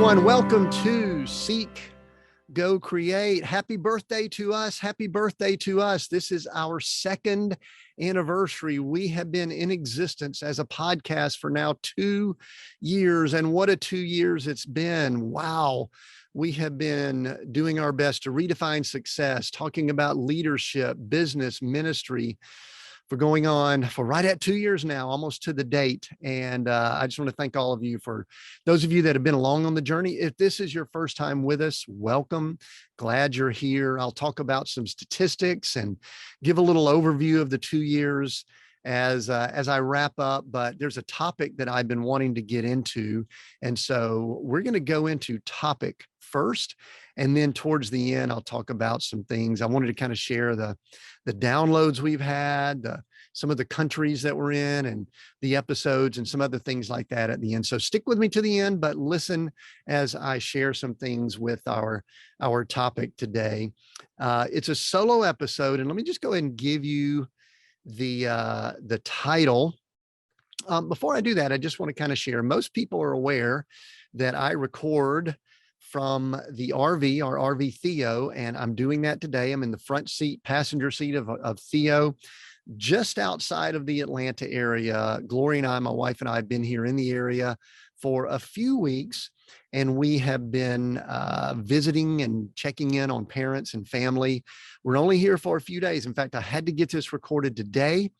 everyone. Welcome to Seek, Go, Create. Happy birthday to us. Happy birthday to us. This is our second anniversary. We have been in existence as a podcast for now 2 years. And what a 2 years it's been. Wow. We have been doing our best to redefine success, talking about leadership, business, ministry, for going on for right at 2 years now, almost to the date. And I just want to thank all of you, for those of you that have been along on the journey. If this is your first time with us, welcome. Glad you're here. I'll talk about some statistics and give a little overview of the 2 years as I wrap up. But there's a topic that I've been wanting to get into. And so we're going to go into topic first. And then towards the end, I'll talk about some things. I wanted to kind of share the downloads we've had, some of the countries that we're in, and the episodes, and some other things like that at the end. So stick with me to the end, but listen as I share some things with our topic today. It's a solo episode, and let me just go ahead and give you the title. Before I do that, I just want to kind of share. Most people are aware that I record from the RV, our RV Theo, and I'm doing that today. I'm in the front seat, passenger seat of Theo, just outside of the Atlanta area. Glori and I, my wife and I, have been here in the area for a few weeks, and we have been visiting and checking in on parents and family. We're only here for a few days. In fact, I had to get this recorded today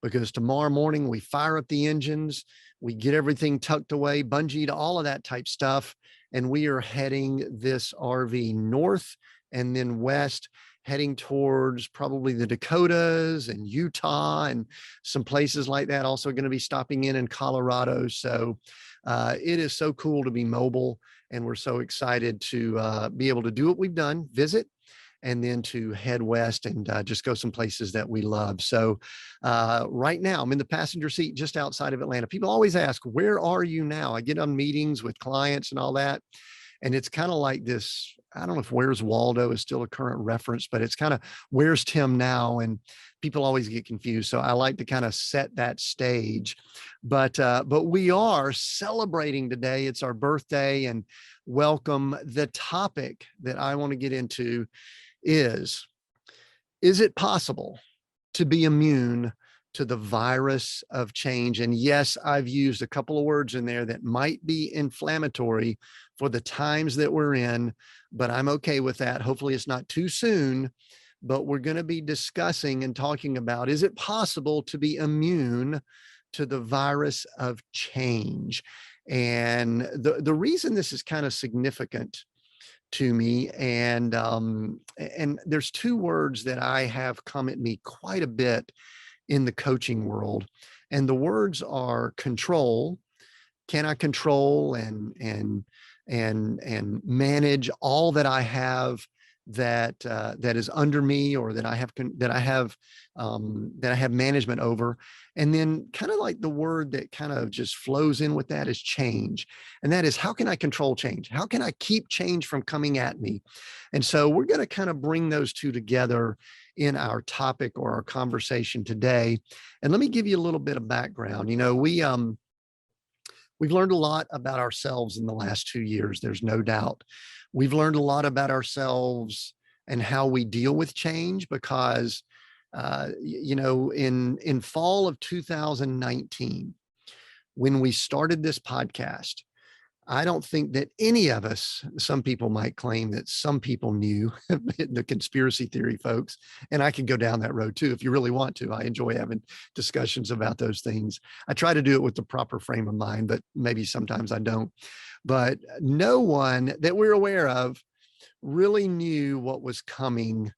because tomorrow morning we fire up the engines, we get everything tucked away, bungeed, all of that type stuff. And we are heading this RV north and then west, heading towards probably the Dakotas and Utah and some places like that. Also going to be stopping in Colorado. So it is so cool to be mobile, and we're so excited to be able to do what we've done, visit, and then to head west and just go some places that we love. So right now I'm in the passenger seat just outside of Atlanta. People always ask, where are you now? I get on meetings with clients and all that, and it's kind of like this, I don't know if Where's Waldo is still a current reference, but it's kind of where's Tim now? And people always get confused. So I like to kind of set that stage. But we are celebrating today. It's our birthday, and welcome. The topic that I want to get into is it possible to be immune to the virus of change? And yes, I've used a couple of words in there that might be inflammatory for the times that we're in, but I'm okay with that. Hopefully it's not too soon, but we're going to be discussing and talking about, is it possible to be immune to the virus of change? And the reason this is kind of significant to me, and there's two words that I have come at me quite a bit in the coaching world, and the words are control. Can I control and manage all that I have that is under me, or that I have management over? And then kind of like the word that kind of just flows in with that is change. And that is, how can I control change? How can I keep change from coming at me? And so we're going to kind of bring those two together in our topic or our conversation today. And let me give you a little bit of background. You know, we've learned a lot about ourselves in the last 2 years. There's no doubt. We've learned a lot about ourselves and how we deal with change, because in fall of 2019, when we started this podcast, I don't think that any of us, some people might claim that some people knew, the conspiracy theory folks, and I can go down that road too if you really want to. I enjoy having discussions about those things. I try to do it with the proper frame of mind, but maybe sometimes I don't. But no one that we're aware of really knew what was coming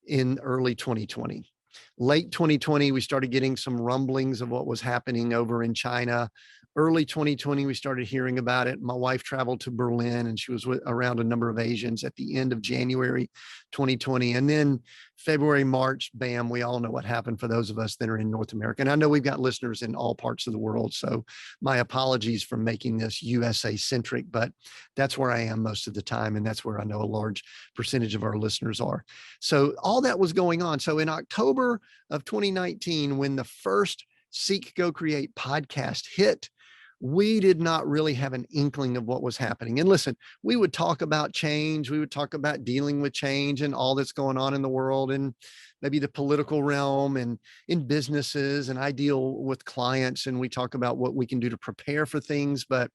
in early 2020. Late 2020, we started getting some rumblings of what was happening over in China. Early 2020, we started hearing about it. My wife traveled to Berlin, and she was around a number of Asians at the end of January 2020. And then February, March, bam, we all know what happened for those of us that are in North America. And I know we've got listeners in all parts of the world, so my apologies for making this USA centric, but that's where I am most of the time. And that's where I know a large percentage of our listeners are. So all that was going on. So in October of 2019, when the first Seek, Go, Create podcast hit, we did not really have an inkling of what was happening. And listen, we would talk about change. We would talk about dealing with change and all that's going on in the world and maybe the political realm and in businesses. And I deal with clients and we talk about what we can do to prepare for things, but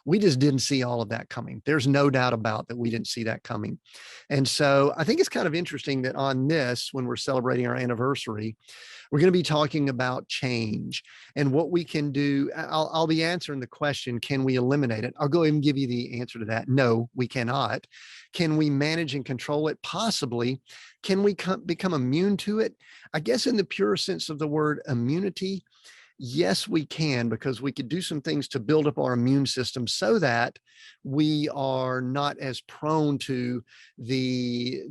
we just didn't see all of that coming. There's no doubt about that we didn't see that coming. And so I think it's kind of interesting that on this, when we're celebrating our anniversary, we're going to be talking about change and what we can do. I'll be answering the question, can we eliminate it? I'll go ahead and give you the answer to that. No, we cannot. Can we manage and control it? Possibly. Can we become immune to it? I guess in the pure sense of the word immunity, yes, we can, because we could do some things to build up our immune system so that we are not as prone to the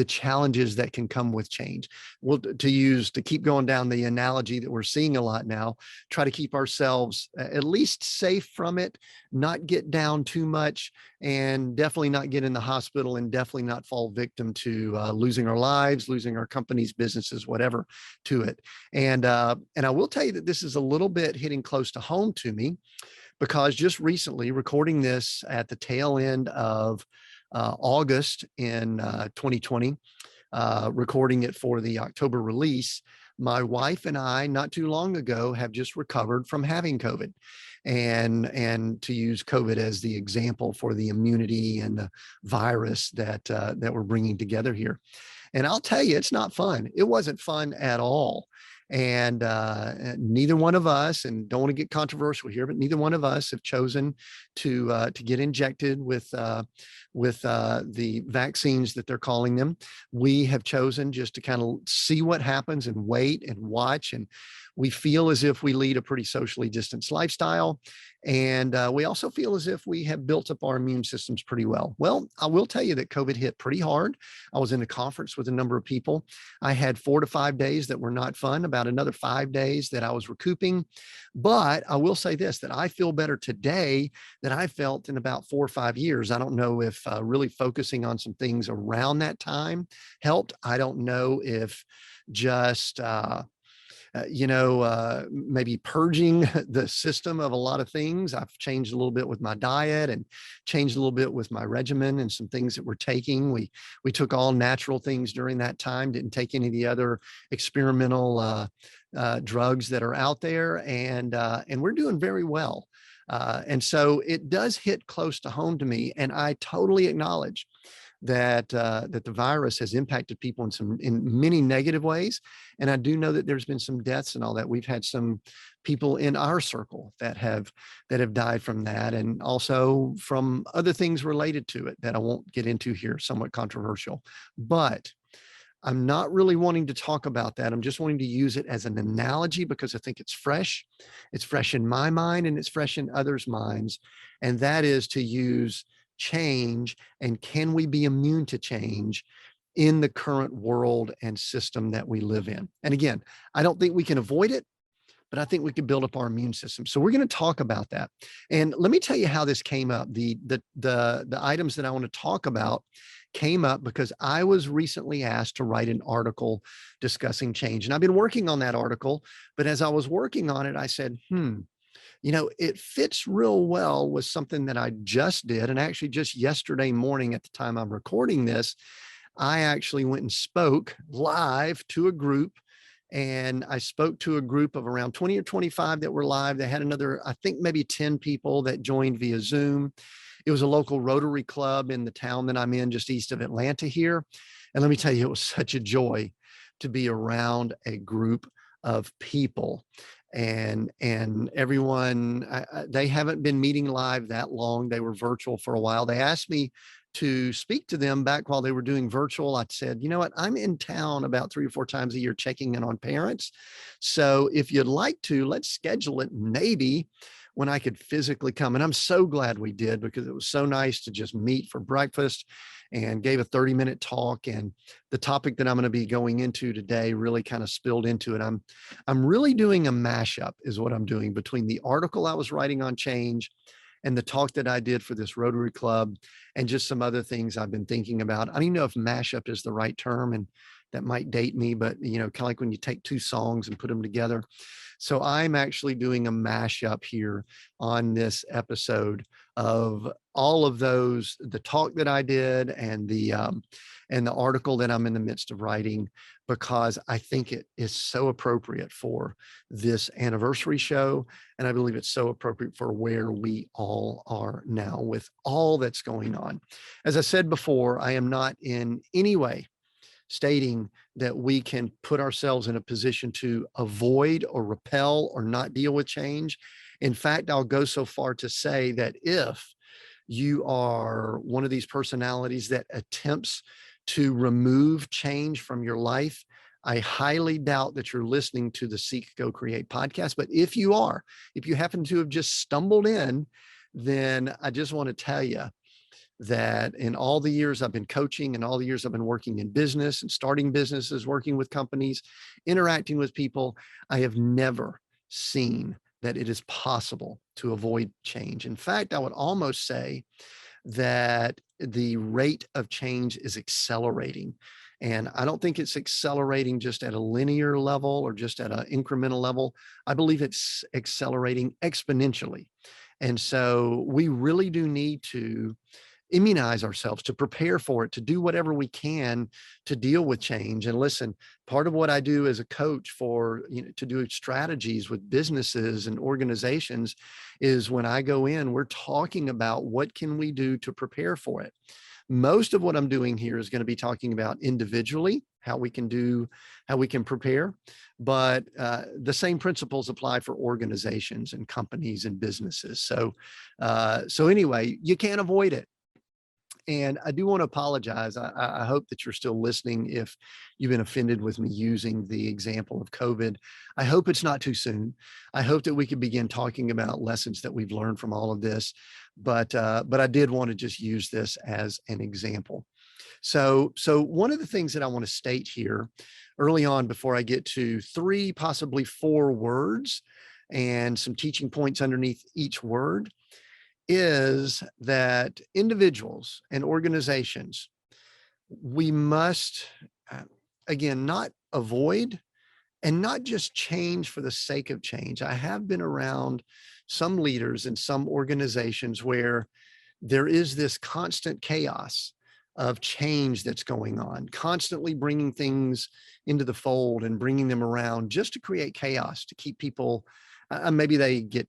challenges that can come with change. Well, to keep going down the analogy that we're seeing a lot now, try to keep ourselves at least safe from it, not get down too much, and definitely not get in the hospital, and definitely not fall victim to losing our lives, losing our companies, businesses, whatever, to it. And I will tell you that this is a little bit hitting close to home to me, because just recently, recording this at the tail end of August in 2020, recording it for the October release, my wife and I, not too long ago, have just recovered from having COVID. And to use COVID as the example for the immunity and the virus that we're bringing together here. And I'll tell you, it's not fun. It wasn't fun at all. And neither one of us, and don't want to get controversial here, but neither one of us have chosen to get injected with the vaccines that they're calling them. We have chosen just to kind of see what happens and wait and watch. And we feel as if we lead a pretty socially distanced lifestyle. And we also feel as if we have built up our immune systems pretty well. Well, I will tell you that COVID hit pretty hard. I was in a conference with a number of people. I had 4 to 5 days that were not fun, about another 5 days that I was recouping. But I will say this, that I feel better today than I felt in about 4 or 5 years. I don't know if really focusing on some things around that time helped. I don't know if just maybe purging the system of a lot of things. I've changed a little bit with my diet and changed a little bit with my regimen and some things that we're taking. We took all natural things during that time, didn't take any of the other experimental drugs that are out there, and we're doing very well. And so it does hit close to home to me, and I totally acknowledge that the virus has impacted people in many negative ways. And I do know that there's been some deaths and all that. We've had some people in our circle that have died from that, and also from other things related to it that I won't get into here, somewhat controversial. But I'm not really wanting to talk about that. I'm just wanting to use it as an analogy because I think it's fresh. It's fresh in my mind and it's fresh in others' minds. And that is to use change, and can we be immune to change in the current world and system that we live in? And again, I don't think we can avoid it, but I think we can build up our immune system. So we're going to talk about that. And let me tell you how this came up. The items that I want to talk about came up because I was recently asked to write an article discussing change. And I've been working on that article, but as I was working on it, I said, it fits real well with something that I just did. And actually just yesterday morning at the time I'm recording this, I actually went and spoke live to a group. And I spoke to a group of around 20 or 25 that were live. They had another, I think maybe 10 people that joined via Zoom. It was a local Rotary Club in the town that I'm in, just east of Atlanta here. And let me tell you, it was such a joy to be around a group of people. And everyone, they haven't been meeting live that long. They were virtual for a while. They asked me to speak to them back while they were doing virtual. I said, you know what, I'm in town about 3 or 4 times a year checking in on parents. So if you'd like to, let's schedule it maybe when I could physically come. And I'm so glad we did, because it was so nice to just meet for breakfast, and gave a 30-minute talk. And the topic that I'm going to be going into today really kind of spilled into it. I'm really doing a mashup is what I'm doing between the article I was writing on change and the talk that I did for this Rotary Club, and just some other things I've been thinking about. I don't even know if mashup is the right term. And that might date me, but kind of like when you take two songs and put them together. So I'm actually doing a mashup here on this episode of all of those, the talk that I did and the article that I'm in the midst of writing, because I think it is so appropriate for this anniversary show. And I believe it's so appropriate for where we all are now with all that's going on. As I said before, I am not in any way stating that we can put ourselves in a position to avoid or repel or not deal with change. In fact, I'll go so far to say that if you are one of these personalities that attempts to remove change from your life, I highly doubt that you're listening to the Seek, Go, Create podcast. But if you are, if you happen to have just stumbled in, then I just want to tell you that in all the years I've been coaching and all the years I've been working in business and starting businesses, working with companies, interacting with people, I have never seen that it is possible to avoid change. In fact, I would almost say that the rate of change is accelerating. And I don't think it's accelerating just at a linear level or just at an incremental level. I believe it's accelerating exponentially. And so we really do need to immunize ourselves, to prepare for it, to do whatever we can to deal with change. And listen, part of what I do as a coach for, to do strategies with businesses and organizations is when I go in, we're talking about what can we do to prepare for it. Most of what I'm doing here is going to be talking about individually, how we can prepare, but the same principles apply for organizations and companies and businesses. So anyway, you can't avoid it. And I do want to apologize. I hope that you're still listening if you've been offended with me using the example of COVID. I hope it's not too soon. I hope that we can begin talking about lessons that we've learned from all of this. But I did want to just use this as an example. So one of the things that I want to state here early on before I get to 3, possibly 4 words and some teaching points underneath each word is that individuals and organizations, we must, again, not avoid and not just change for the sake of change. I have been around some leaders in some organizations where there is this constant chaos of change that's going on, constantly bringing things into the fold and bringing them around just to create chaos, to keep people maybe they get,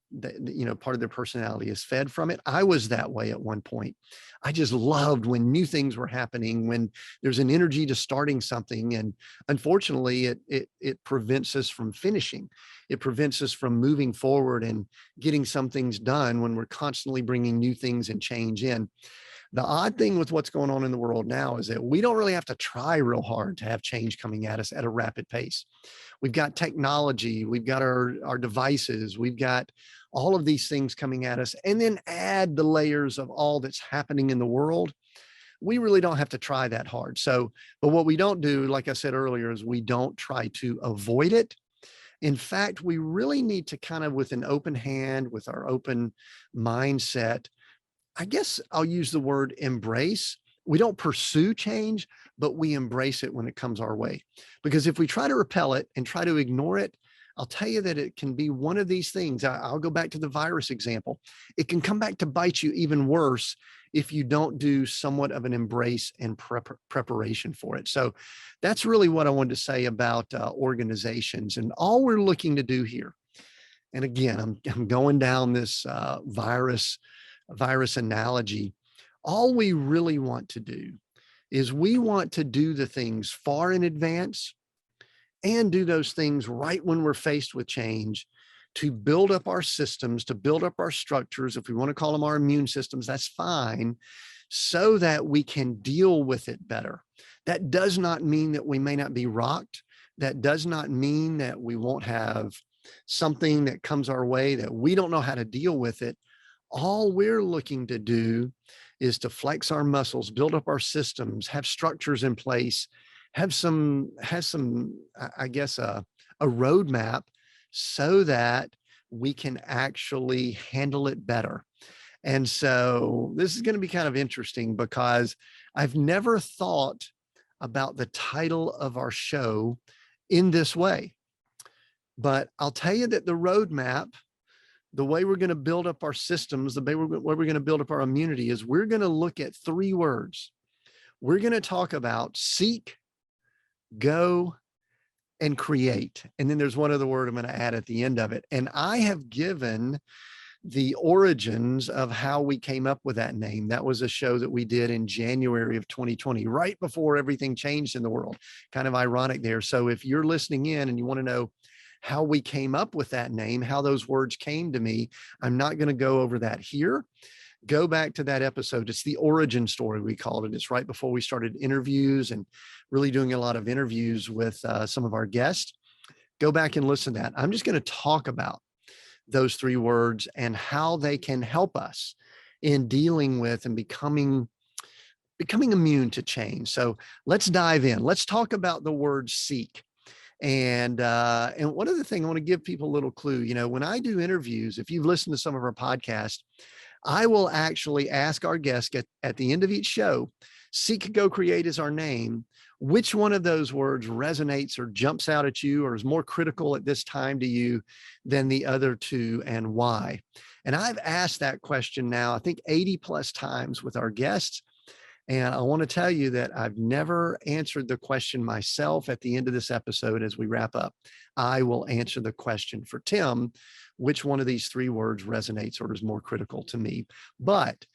part of their personality is fed from it. I was that way at one point. I just loved when new things were happening, when there's an energy to starting something. And unfortunately, it prevents us from finishing. It prevents us from moving forward and getting some things done when we're constantly bringing new things and change in. The odd thing with what's going on in the world now is that we don't really have to try real hard to have change coming at us at a rapid pace. We've got technology, we've got our devices, we've got all of these things coming at us, and then add the layers of all that's happening in the world. We really don't have to try that hard. But what we don't do, like I said earlier, is we don't try to avoid it. In fact, we really need to kind of, with an open hand, with our open mindset, I guess I'll use the word embrace. We don't pursue change, but we embrace it when it comes our way. Because if we try to repel it and try to ignore it, I'll tell you that it can be one of these things. I'll go back to the virus example. It can come back to bite you even worse if you don't do somewhat of an embrace and preparation for it. So that's really what I wanted to say about organizations and all we're looking to do here. And again, I'm going down this virus analogy. All we really want to do is we want to do the things far in advance and do those things right when we're faced with change to build up our systems, to build up our structures. If we want to call them our immune systems, that's fine, so that we can deal with it better. That does not mean that we may not be rocked. That does not mean that we won't have something that comes our way that we don't know how to deal with it. All we're looking to do is to flex our muscles, build up our systems, have structures in place, have some, I guess, a roadmap so that we can actually handle it better. And so this is going to be kind of interesting because I've never thought about the title of our show in this way. But I'll tell you that the roadmap, the way we're going to build up our systems, the way we're going to build up our immunity is we're going to look at three words. We're going to talk about seek, go, and create. And then there's one other word I'm going to add at the end of it. And I have given the origins of how we came up with that name. That was a show that we did in January of 2020, right before everything changed in the world. Kind of ironic there. So if you're listening in and you want to know how we came up with that name, how those words came to me, I'm not going to go over that here. Go back to that episode. It's the origin story, we called it. It's right before we started interviews and really doing a lot of interviews with some of our guests. Go back and listen to that. I'm just going to talk about those three words and how they can help us in dealing with and becoming immune to change. So let's dive in. Let's talk about the word seek. And one other thing, I want to give people a little clue. You know, when I do interviews, if you've listened to some of our podcasts, I will actually ask our guests at the end of each show, seek, go, create is our name. Which one of those words resonates or jumps out at you or is more critical at this time to you than the other two, and why? And I've asked that question now, I think 80 plus times with our guests. And I want to tell you that I've never answered the question myself at the end of this episode as we wrap up. I will answer the question for Tim, which one of these three words resonates or is more critical to me. But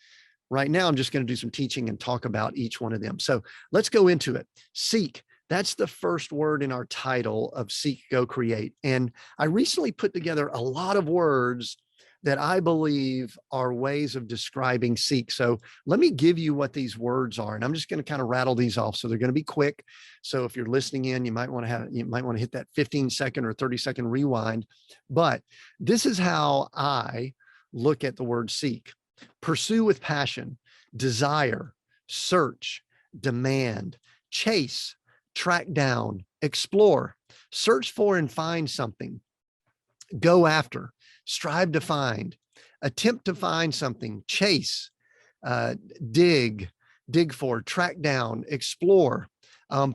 right now, I'm just going to do some teaching and talk about each one of them. So let's go into it. Seek. That's the first word in our title of Seek, Go, Create. And I recently put together a lot of words that I believe are ways of describing seek. So let me give you what these words are. And I'm just going to kind of rattle these off. So they're going to be quick. So if you're listening in, you might want to hit that 15-second or 30-second rewind. But this is how I look at the word seek. Pursue with passion, desire, search, demand, chase, track down, explore, search for and find something, go after, strive to find, attempt to find something, chase, dig for, track down, explore,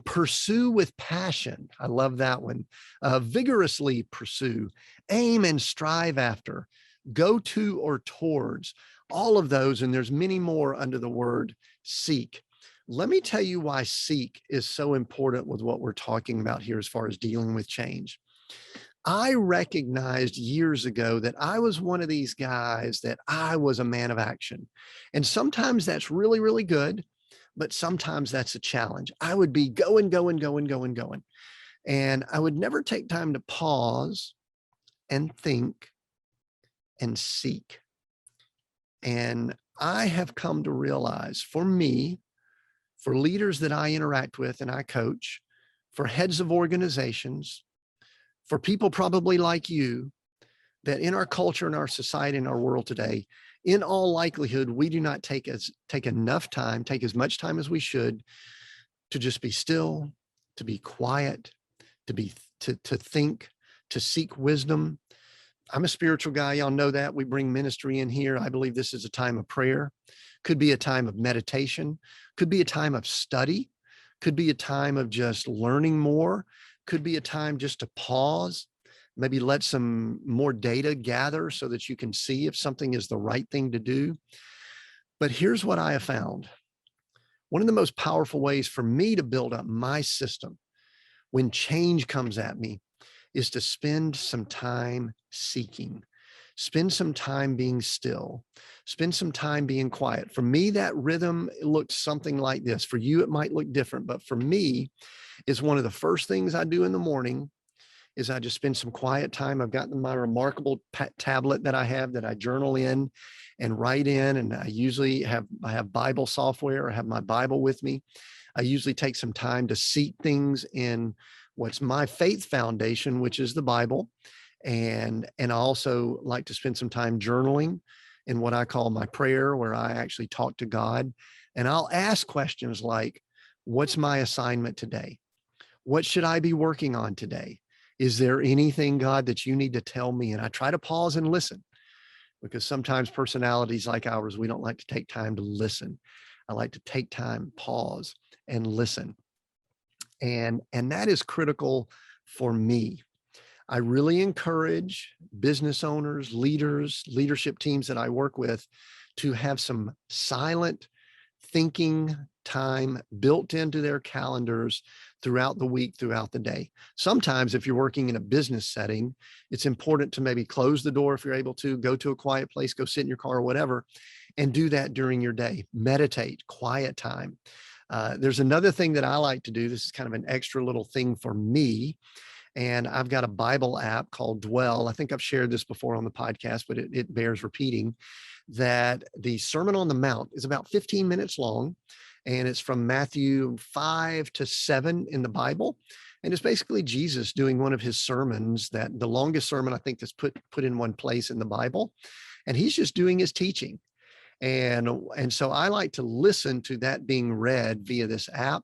pursue with passion. I love that one. Vigorously pursue, aim and strive after, go to or towards. All of those, and there's many more under the word seek. Let me tell you why seek is so important with what we're talking about here as far as dealing with change. I recognized years ago that I was one of these guys that I was a man of action. And sometimes that's really, really good, but sometimes that's a challenge. I would be going. And I would never take time to pause and think and seek. And I have come to realize, for me, for leaders that I interact with and I coach, for heads of organizations, for people probably like you, that in our culture, in our society, in our world today, in all likelihood, we do not take enough time, take as much time as we should to just be still, to be quiet, to think, to seek wisdom. I'm a spiritual guy. Y'all know that. We bring ministry in here. I believe this is a time of prayer. Could be a time of meditation. Could be a time of study. Could be a time of just learning more. Could be a time just to pause, maybe let some more data gather so that you can see if something is the right thing to do. But here's what I have found. One of the most powerful ways for me to build up my system when change comes at me is to spend some time seeking, spend some time being still, spend some time being quiet. For me, that rhythm looks something like this. For you, it might look different, but for me, is one of the first things I do in the morning is I just spend some quiet time. I've got my remarkable tablet that I have that I journal in and write in, and I usually have Bible software. I have my Bible with me. I usually take some time to seek things in what's my faith foundation, which is the Bible. And I also like to spend some time journaling in what I call my prayer, where I actually talk to God. And I'll ask questions like, what's my assignment today? What should I be working on today? Is there anything, God, that you need to tell me? And I try to pause and listen, because sometimes personalities like ours, we don't like to take time to listen. I like to take time, pause, and listen. And that is critical for me. I really encourage business owners, leaders, leadership teams that I work with to have some silent thinking time built into their calendars throughout the week, throughout the day. Sometimes if you're working in a business setting, it's important to maybe close the door if you're able to, go to a quiet place, go sit in your car or whatever, and do that during your day. Meditate, quiet time. There's another thing that I like to do. This is kind of an extra little thing for me. And I've got a Bible app called Dwell. I think I've shared this before on the podcast, but it bears repeating that the Sermon on the Mount is about 15 minutes long. And it's from Matthew 5 to 7 in the Bible. And it's basically Jesus doing one of his sermons, that the longest sermon I think that's put in one place in the Bible. And he's just doing his teaching. And so I like to listen to that being read via this app.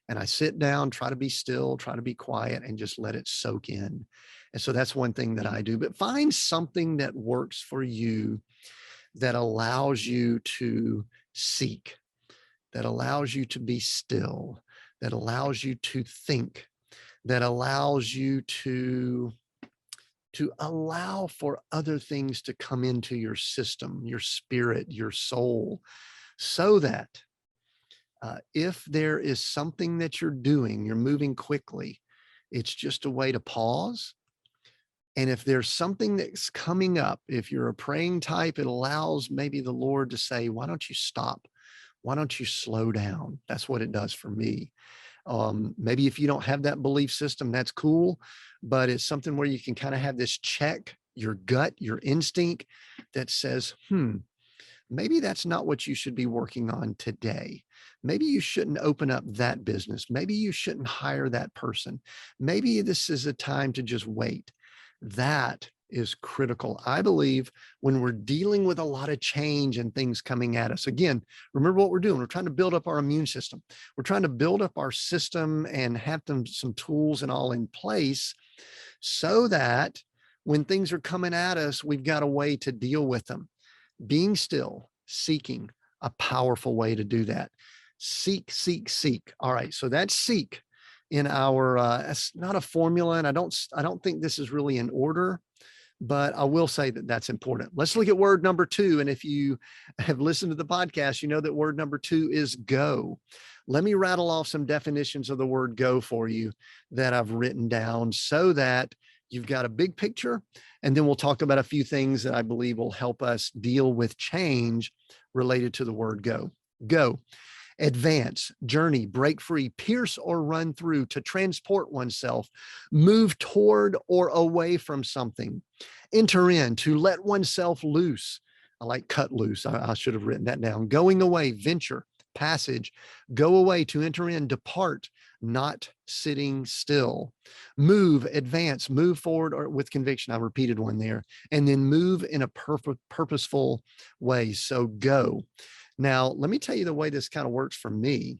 And I sit down, try to be still, try to be quiet, and just let it soak in. And so that's one thing that I do. But find something that works for you, that allows you to seek, that allows you to be still, that allows you to think, that allows you to allow for other things to come into your system, your spirit, your soul, so that if there is something that you're doing, you're moving quickly, it's just a way to pause. And if there's something that's coming up, if you're a praying type, it allows maybe the Lord to say, why don't you stop? Why don't you slow down? That's what it does for me. Maybe if you don't have that belief system, that's cool, but it's something where you can kind of have this check, your gut, your instinct that says, maybe that's not what you should be working on today. Maybe you shouldn't open up that business. Maybe you shouldn't hire that person. Maybe this is a time to just wait. That is critical, I believe, when we're dealing with a lot of change and things coming at us. Again, remember what we're doing. We're trying to build up our immune system. We're trying to build up our system and have some tools and all in place so that when things are coming at us, we've got a way to deal with them. Being still, seeking, a powerful way to do that. Seek, seek, seek. All right, so that's seek in our, it's not a formula, and I don't think this is really in order, but I will say that that's important. Let's look at word number 2. And if you have listened to the podcast, you know that word number 2 is go. Let me rattle off some definitions of the word go for you that I've written down so that you've got a big picture. And then we'll talk about a few things that I believe will help us deal with change related to the word go. Go. Advance, journey, break free, pierce or run through, to transport oneself, move toward or away from something. Enter in, to let oneself loose. I like cut loose. I should have written that down. Going away, venture, passage, go away, to enter in, depart, not sitting still. Move, advance, move forward or with conviction. I repeated one there. And then move in a purposeful way. So go. Now, let me tell you the way this kind of works for me.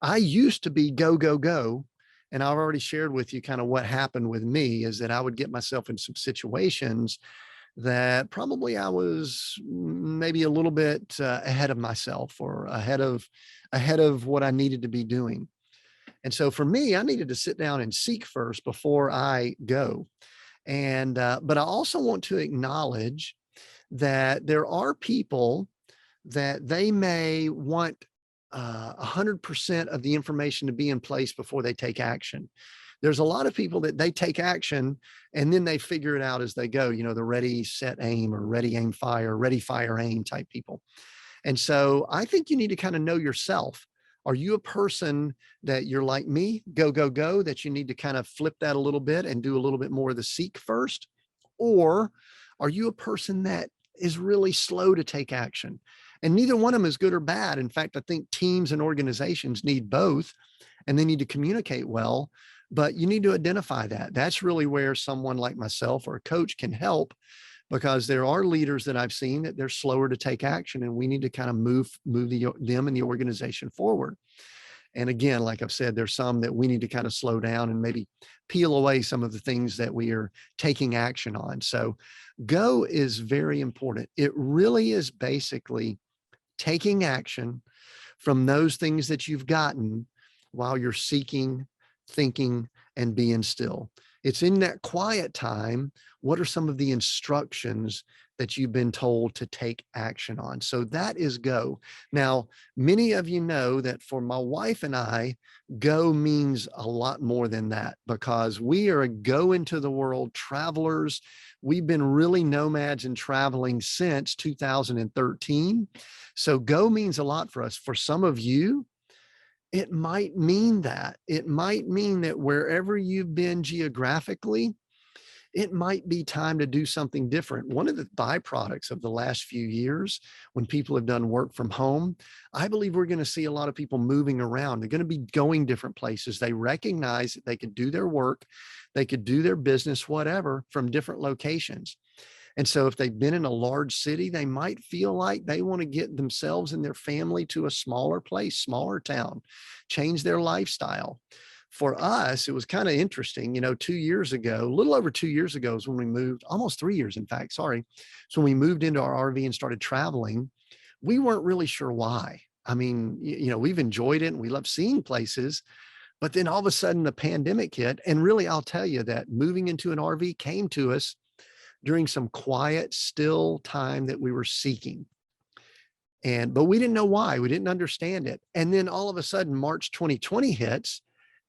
I used to be go, go, go. And I've already shared with you kind of what happened with me is that I would get myself in some situations that probably I was maybe a little bit ahead of myself or ahead of what I needed to be doing. And so for me, I needed to sit down and seek first before I go. And but I also want to acknowledge that there are people that they may want 100% of the information to be in place before they take action. There's a lot of people that they take action and then they figure it out as they go, the ready, set, aim, or ready, aim, fire, ready, fire, aim type people. And so I think you need to kind of know yourself. Are you a person that you're like me, go, go, go, that you need to kind of flip that a little bit and do a little bit more of the seek first? Or are you a person that is really slow to take action? And neither one of them is good or bad. In fact, I think teams and organizations need both, and they need to communicate well, but you need to identify that. That's really where someone like myself or a coach can help, because there are leaders that I've seen that they're slower to take action, and we need to kind of move them and the organization forward. And again, like I've said, there's some that we need to kind of slow down and maybe peel away some of the things that we are taking action on. So go is very important. It really is basically taking action from those things that you've gotten while you're seeking, thinking, and being still. It's in that quiet time. What are some of the instructions that you've been told to take action on? So that is go. Now, many of you know that for my wife and I, go means a lot more than that, because we are a go into the world travelers. We've been really nomads and traveling since 2013. So go means a lot for us. For some of you, it might mean that. It might mean that wherever you've been geographically, it might be time to do something different. One of the byproducts of the last few years, when people have done work from home, I believe we're going to see a lot of people moving around. They're going to be going different places. They recognize that they could do their work, they could do their business, whatever, from different locations. And so if they've been in a large city, they might feel like they want to get themselves and their family to a smaller place, smaller town, change their lifestyle. For us, it was kind of interesting. 2 years ago, a little over 2 years ago is when we moved, almost 3 years, in fact, sorry. So when we moved into our RV and started traveling, we weren't really sure why. I mean, we've enjoyed it and we love seeing places, but then all of a sudden the pandemic hit. And really, I'll tell you that moving into an RV came to us during some quiet, still time that we were seeking. But we didn't know why. We didn't understand it. And then all of a sudden, March 2020 hits,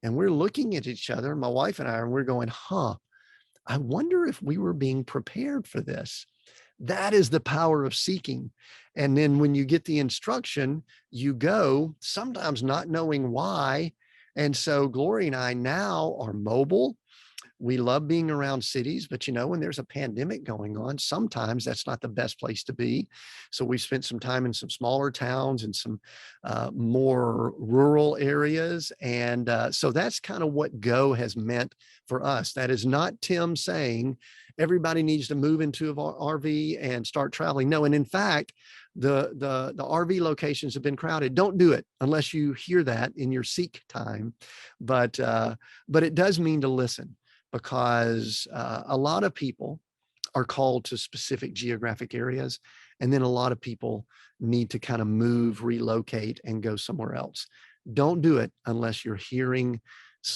and we're looking at each other, my wife and I, and we're going, I wonder if we were being prepared for this. That is the power of seeking. And then when you get the instruction, you go, sometimes not knowing why. And so Glori and I now are mobile. We love being around cities, but when there's a pandemic going on, sometimes that's not the best place to be. So we spent some time in some smaller towns and some more rural areas. And so that's kind of what go has meant for us. That is not Tim saying everybody needs to move into an RV and start traveling. No, and in fact, the RV locations have been crowded. Don't do it unless you hear that in your seek time. But it does mean to listen, because a lot of people are called to specific geographic areas. And then a lot of people need to kind of move, relocate, and go somewhere else. Don't do it unless you're hearing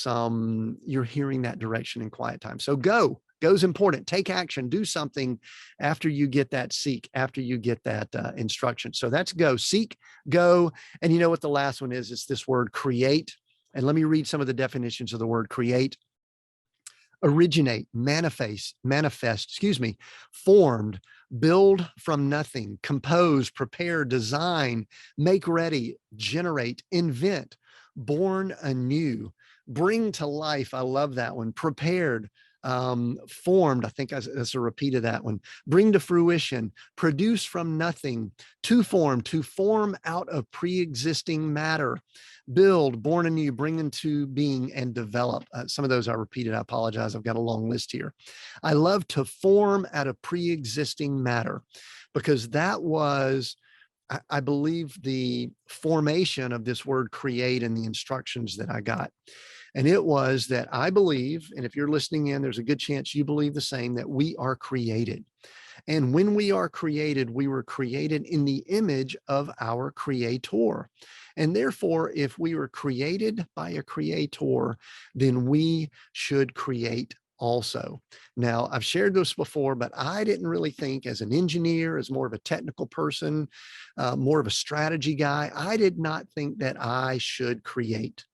that direction in quiet time. So go's important. Take action, do something after you get that seek, after you get that instruction. So that's go, seek, go. And you know what the last one is? It's this word create. And let me read some of the definitions of the word create. Originate, manifest, formed, build from nothing, compose, prepare, design, make ready, generate, invent, born anew, bring to life. I love that one. Prepared, formed. I think that's a repeat of that one. Bring to fruition, produce from nothing, to form out of pre-existing matter, build, born anew, bring into being, and develop. Some of those I repeated. I apologize. I've got a long list here. I love to form out of pre-existing matter, because that was, I believe, the formation of this word create and the instructions that I got. And it was that I believe, and if you're listening in, there's a good chance you believe the same, that we are created. And when we are created, we were created in the image of our creator. And therefore, if we were created by a creator, then we should create also. Now, I've shared this before, but I didn't really think, as an engineer, as more of a technical person, more of a strategy guy, I did not think that I should create.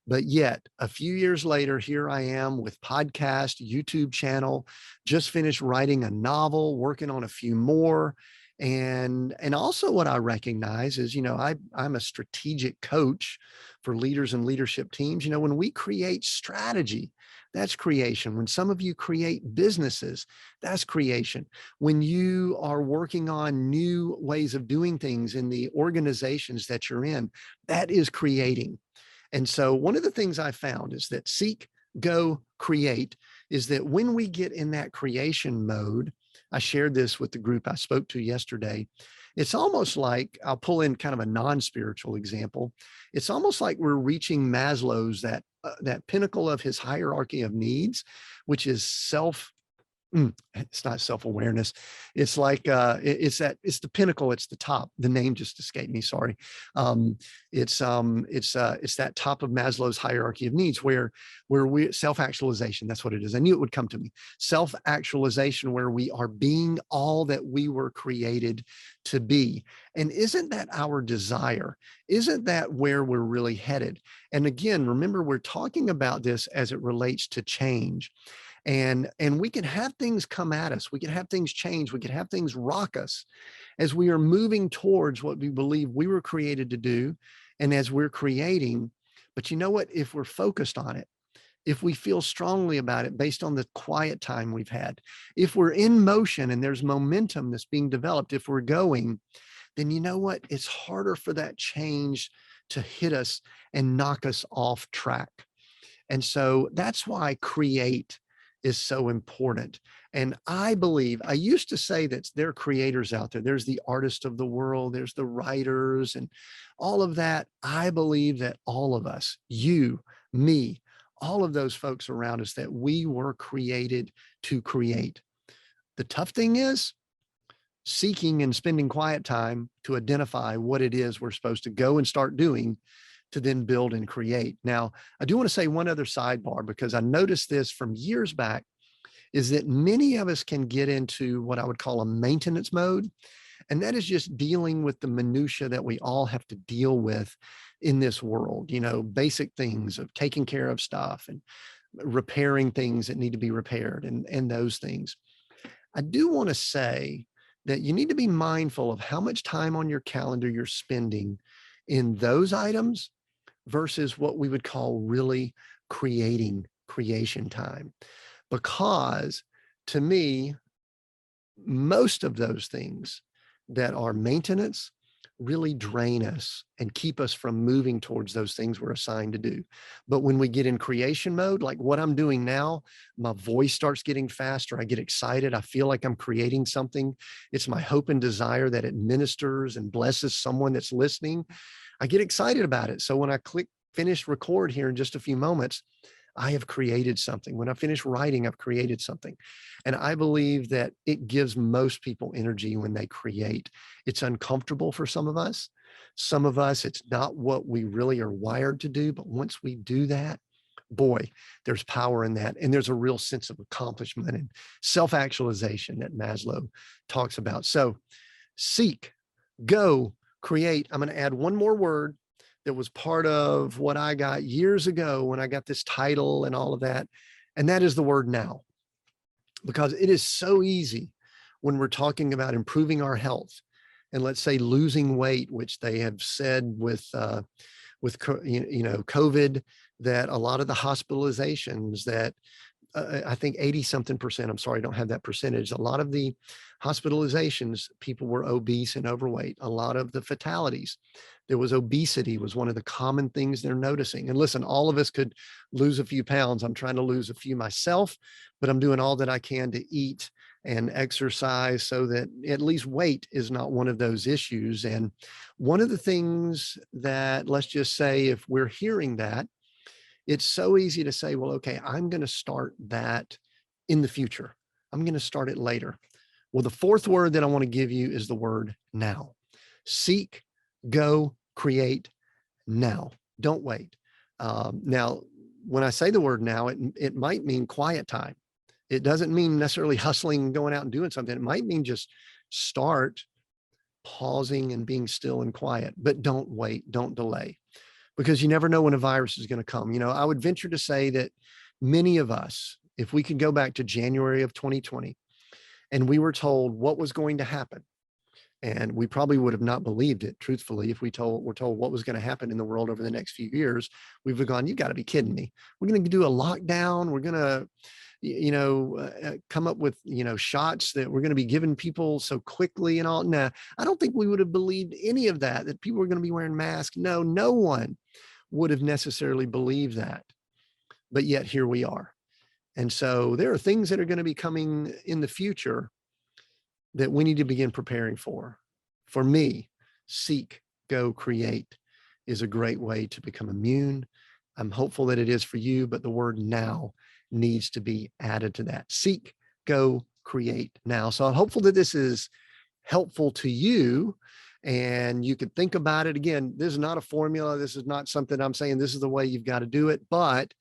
But yet, a few years later, here I am with podcast, YouTube channel, just finished writing a novel, working on a few more. And also what I recognize is, I'm a strategic coach for leaders and leadership teams. When we create strategy, that's creation. When some of you create businesses, that's creation. When you are working on new ways of doing things in the organizations that you're in, that is creating. And so one of the things I found is that seek, go, create, is that when we get in that creation mode, I shared this with the group I spoke to yesterday. It's almost like, I'll pull in kind of a non-spiritual example. It's almost like we're reaching Maslow's, that pinnacle of his hierarchy of needs, which is it's not self-awareness. It's like, it's the pinnacle. It's the top. The name just escaped me. Sorry. It's that top of Maslow's hierarchy of needs where we self-actualization. That's what it is. I knew it would come to me. Self-actualization, where we are being all that we were created to be. And isn't that our desire? Isn't that where we're really headed? And again, remember, we're talking about this as it relates to change. And we can have things come at us. We can have things change. We can have things rock us as we are moving towards what we believe we were created to do, and as we're creating. But you know what? If we're focused on it, if we feel strongly about it based on the quiet time we've had, if we're in motion and there's momentum that's being developed, if we're going, then you know what? It's harder for that change to hit us and knock us off track. And so that's why create is so important. And I believe, I used to say that there are creators out there. There's the artists of the world, there's the writers and all of that. I believe that all of us, you, me, all of those folks around us, that we were created to create. The tough thing is seeking and spending quiet time to identify what it is we're supposed to go and start doing to then build and create. Now, I do want to say one other sidebar, because I noticed this from years back, is that many of us can get into what I would call a maintenance mode. And that is just dealing with the minutia that we all have to deal with in this world, basic things of taking care of stuff and repairing things that need to be repaired and those things. I do want to say that you need to be mindful of how much time on your calendar you're spending in those items versus what we would call really creation time. Because to me, most of those things that are maintenance really drain us and keep us from moving towards those things we're assigned to do. But when we get in creation mode, like what I'm doing now, my voice starts getting faster. I get excited. I feel like I'm creating something. It's my hope and desire that it ministers and blesses someone that's listening. I get excited about it. So when I click finish record here in just a few moments, I have created something. When I finish writing, I've created something. And I believe that it gives most people energy when they create. It's uncomfortable for some of us. Some of us, it's not what we really are wired to do. But once we do that, boy, there's power in that. And there's a real sense of accomplishment and self-actualization that Maslow talks about. So seek, go, create. I'm going to add one more word that was part of what I got years ago when I got this title and all of that. And that is the word now, because it is so easy when we're talking about improving our health and, let's say, losing weight, which they have said with COVID, that a lot of the hospitalizations that I think 80 something percent, I'm sorry, I don't have that percentage. A lot of the hospitalizations, people were obese and overweight. A lot of the fatalities, there was obesity was one of the common things they're noticing. And listen, all of us could lose a few pounds. I'm trying to lose a few myself, but I'm doing all that I can to eat and exercise so that at least weight is not one of those issues. And one of the things that, let's just say, if we're hearing that, it's so easy to say, well, okay, I'm going to start that in the future. I'm going to start it later. Well, the fourth word that I want to give you is the word now. Seek, go, create now. Don't wait. Now, when I say the word now, it might mean quiet time. It doesn't mean necessarily hustling and going out and doing something. It might mean just start pausing and being still and quiet, but don't wait, don't delay, because you never know when a virus is going to come. I would venture to say that many of us, if we could go back to January of 2020 and we were told what was going to happen, and we probably would have not believed it, truthfully, if we're told what was going to happen in the world over the next few years, we would have gone, you got to be kidding me. We're going to do a lockdown. We're going to, come up with, shots that we're going to be giving people so quickly and all. Nah, I don't think we would have believed any of that people were going to be wearing masks. No one would have necessarily believed that. But yet here we are. And so there are things that are going to be coming in the future that we need to begin preparing for. For me, seek, go, create is a great way to become immune. I'm hopeful that it is for you, but the word now needs to be added to that. Seek, go, create now. So I'm hopeful that this is helpful to you And you could think about it again. This is not a formula. This is not something I'm saying this is the way you've got to do it. But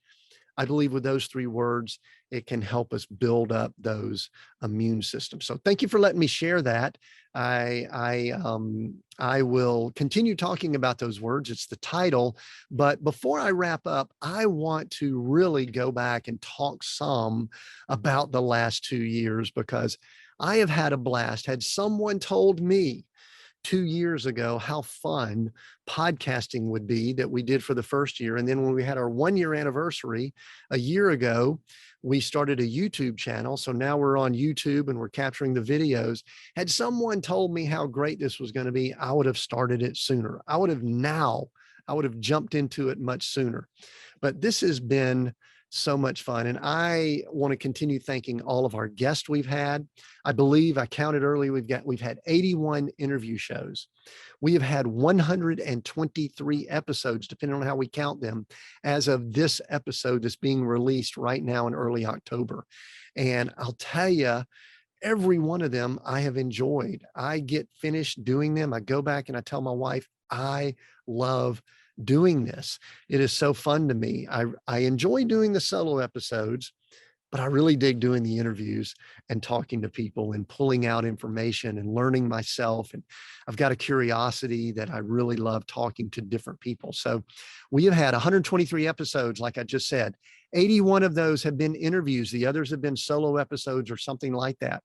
I believe with those 3 words, it can help us build up those immune systems. So thank you for letting me share that. I will continue talking about those words. It's the title. But before I wrap up, I want to really go back and talk some about the last 2 years, because I have had a blast. Had someone told me 2 years ago how fun podcasting would be that we did for the first year. And then when we had our 1-year anniversary a year ago, we started a YouTube channel. So now we're on YouTube and we're capturing the videos. Had someone told me how great this was going to be, I would have started it sooner. I would have jumped into it much sooner. But this has been so much fun. And I want to continue thanking all of our guests we've had. I believe I counted early. We've had 81 interview shows. We have had 123 episodes, depending on how we count them, as of this episode that's being released right now in early October. And I'll tell you, every one of them I have enjoyed. I get finished doing them. I go back and I tell my wife, I love doing this. It is so fun to me. I enjoy doing the solo episodes, but I really dig doing the interviews and talking to people and pulling out information and learning myself. And I've got a curiosity that I really love talking to different people. So we have had 123 episodes, like I just said. 81 of those have been interviews. The others have been solo episodes or something like that.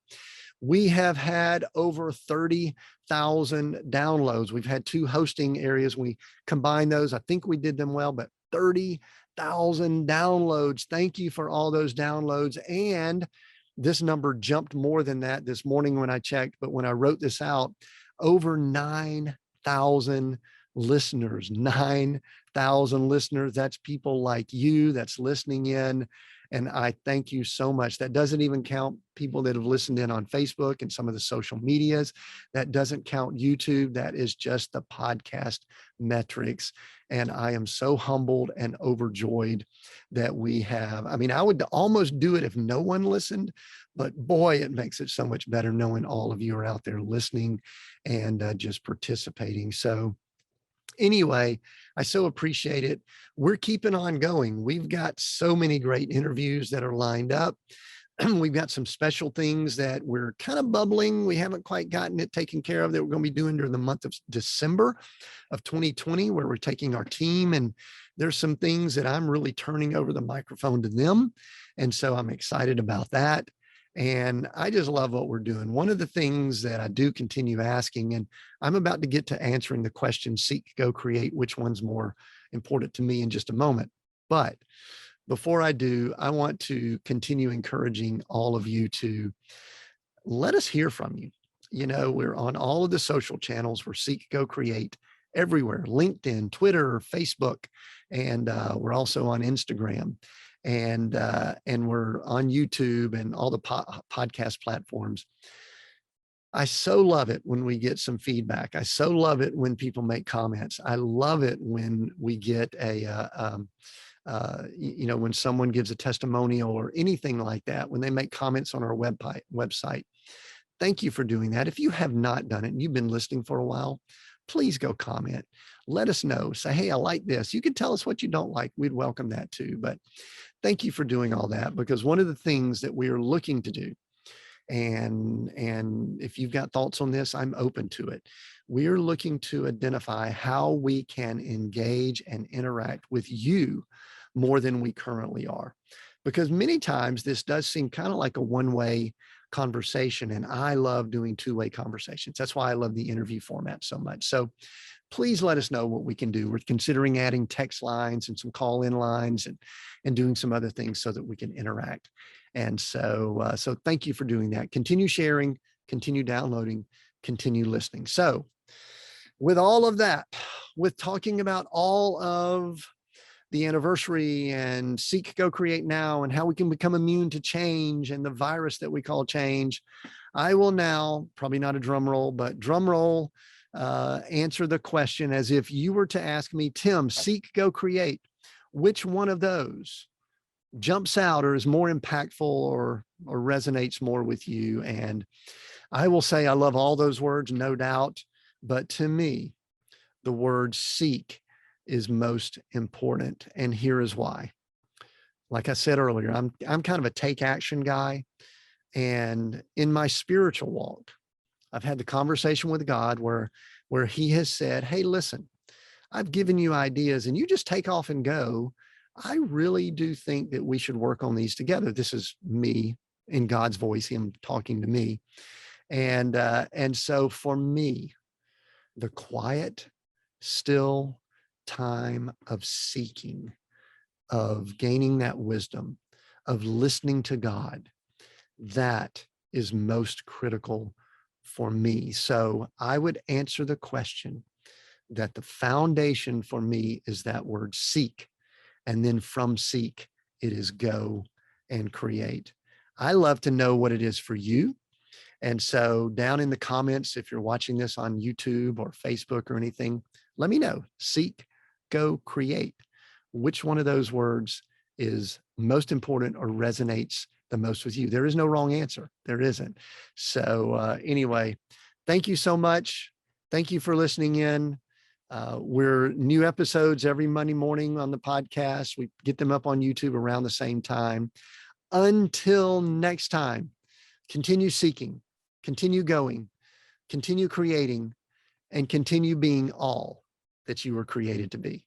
We have had over 30,000 downloads. We've had 2 hosting areas. We combined those. I think we did them well, but 30,000 downloads. Thank you for all those downloads. And this number jumped more than that this morning when I checked. But when I wrote this out, over 9,000 listeners, 9,000 listeners. That's people like you that's listening in. And I thank you so much. That doesn't even count people that have listened in on Facebook and some of the social medias. That doesn't count YouTube. That is just the podcast metrics. And I am so humbled and overjoyed that we have. I mean, I would almost do it if no one listened, but boy, it makes it so much better knowing all of you are out there listening and just participating. So anyway, I so appreciate it. We're keeping on going. We've got so many great interviews that are lined up. We've got some special things that we're kind of bubbling. We haven't quite gotten it taken care of that we're going to be doing during the month of December of 2020, where we're taking our team, and there's some things that I'm really turning over the microphone to them. And so I'm excited about that. And I just love what we're doing. One of the things that I do continue asking, and I'm about to get to answering the question, seek, go, create, which one's more important to me in just a moment. But before I do, I want to continue encouraging all of you to let us hear from you. You know, we're on all of the social channels. We're Seek, Go, Create everywhere, LinkedIn, Twitter, Facebook, and we're also on Instagram. And we're on YouTube and all the podcast platforms. I so love it when we get some feedback. I so love it when people make comments. I love it when we get when someone gives a testimonial or anything like that, when they make comments on our website. Thank you for doing that. If you have not done it and you've been listening for a while, please go comment. Let us know. Say, hey, I like this. You can tell us what you don't like. We'd welcome that too. But thank you for doing all that, because one of the things that we are looking to do, and if you've got thoughts on this, I'm open to it. We are looking to identify how we can engage and interact with you more than we currently are. Because many times this does seem kind of like a one-way conversation, and I love doing two-way conversations. That's why I love the interview format so much. So please let us know what we can do. We're considering adding text lines and some call-in lines and doing some other things so that we can interact. And so thank you for doing that. Continue sharing, continue downloading, continue listening. So with all of that, with talking about all of the anniversary and Seek, Go, Create Now and how we can become immune to change and the virus that we call change, I will now, probably not a drum roll, but drum roll, answer the question as if you were to ask me, Tim, Seek, Go, Create, which one of those jumps out or is more impactful or resonates more with you? And I will say I love all those words, no doubt. But to me, the word seek is most important. And here is why. Like I said earlier, I'm kind of a take action guy. And in my spiritual walk, I've had the conversation with God where he has said, hey, listen, I've given you ideas and you just take off and go. I really do think that we should work on these together. This is me in God's voice, him talking to me. And so for me, the quiet, still time of seeking, of gaining that wisdom, of listening to God, that is most critical for me. So I would answer the question that the foundation for me is that word seek. And then from seek, it is go and create. I love to know what it is for you. And so down in the comments, if you're watching this on YouTube or Facebook or anything, let me know. Seek, go, create. Which one of those words is most important or resonates the most with you? There is no wrong answer. There isn't. So anyway, thank you so much. Thank you for listening in. We're new episodes every Monday morning on the podcast. We get them up on YouTube around the same time. Until next time, continue seeking, continue going, continue creating, and continue being all that you were created to be.